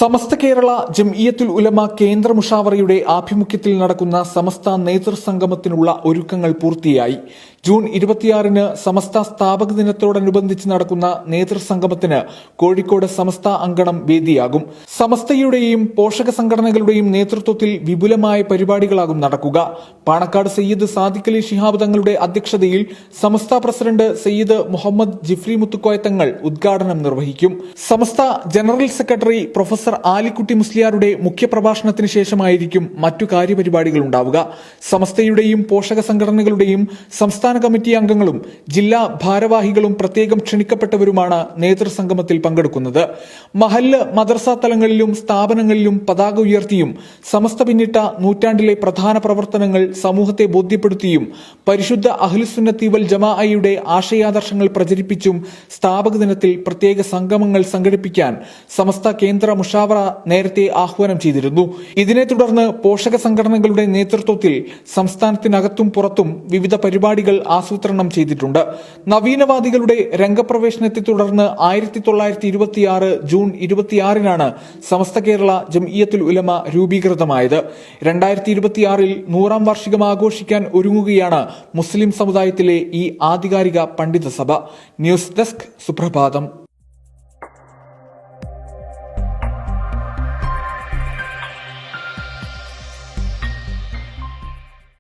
സമസ്ത കേരള ജംഇയ്യത്തുൽ ഉലമ കേന്ദ്ര മുഷാവറയുടെ ആഭിമുഖ്യത്തിൽ നടക്കുന്ന സമസ്ത നേതൃസംഗമത്തിനുള്ള ഒരുക്കങ്ങൾ പൂർത്തിയായി. ജൂൺ 26-ന് സമസ്ത സ്ഥാപക ദിനത്തോടനുബന്ധിച്ച് നടക്കുന്ന നേതൃസംഗമത്തിന് കോഴിക്കോട് സമസ്ത അങ്കണം വേദിയാകും. സമസ്തയുടെയും പോഷക സംഘടനകളുടെയും നേതൃത്വത്തിൽ വിപുലമായ പരിപാടികളാകും നടക്കുക. പാണക്കാട് സയ്യിദ് സാദിഖ് അലി ശിഹാബ് തങ്ങളുടെ അധ്യക്ഷതയിൽ സമസ്ത പ്രസിഡന്റ് സയ്യിദ് മുഹമ്മദ് ജിഫ്രി മുത്തുക്കോയ തങ്ങൾ ഉദ്ഘാടനം നിർവഹിക്കും. സമസ്ത ജനറൽ സെക്രട്ടറി പ്രൊഫസർ ആലിക്കുട്ടി മുസ്ലിയാരുടെ മുഖ്യപ്രഭാഷണത്തിന് ശേഷമായിരിക്കും മറ്റു കാര്യപരിപാടികൾ ഉണ്ടാവുക. സമസ്തയുടെയും പോഷക സംഘടനകളുടെയും സംസ്ഥാന കമ്മിറ്റി അംഗങ്ങളും ജില്ലാ ഭാരവാഹികളും പ്രത്യേകം ക്ഷണിക്കപ്പെട്ടവരുമാണ് നേതൃസംഗമത്തിൽ പങ്കെടുക്കുന്നത്. മഹല്ല് മദ്രസ തലങ്ങളിലും സ്ഥാപനങ്ങളിലും പതാക ഉയർത്തിയും സമസ്ത പിന്നിട്ട നൂറ്റാണ്ടിലെ പ്രധാന പ്രവർത്തനങ്ങൾ സമൂഹത്തെ ബോധ്യപ്പെടുത്തിയും പരിശുദ്ധ അഹ്ലുസുന്നത്തി വൽ ജമാഅയുടെ ആശയാദർശങ്ങൾ പ്രചരിപ്പിച്ചും സ്ഥാപക ദിനത്തിൽ പ്രത്യേക സംഗമങ്ങൾ സംഘടിപ്പിക്കാൻ സമസ്ത കേന്ദ്ര മുഷാവറ നേരത്തെ ആഹ്വാനം ചെയ്തിരുന്നു. ഇതിനെ തുടർന്ന് പോഷക സംഘടനകളുടെ നേതൃത്വത്തിൽ സംസ്ഥാനത്തിനകത്തും പുറത്തും വിവിധ പരിപാടികൾ ആസൂത്രണം ചെയ്തിട്ടുണ്ട്. നവീനവാദികളുടെ രംഗപ്രവേശനത്തെ തുടർന്ന് 1926 ജൂൺ 26-നാണ് സമസ്ത കേരള ജംഇയ്യത്തുൽ ഉലമ രൂപീകൃതമായത്. 2026-ൽ 100-ാം വാർഷികം ആഘോഷിക്കാൻ ഒരുങ്ങുകയാണ് മുസ്ലിം സമുദായത്തിലെ ഈ ആധികാരിക പണ്ഡിത സഭ. ന്യൂസ് ഡെസ്ക് സുപ്രഭാതം.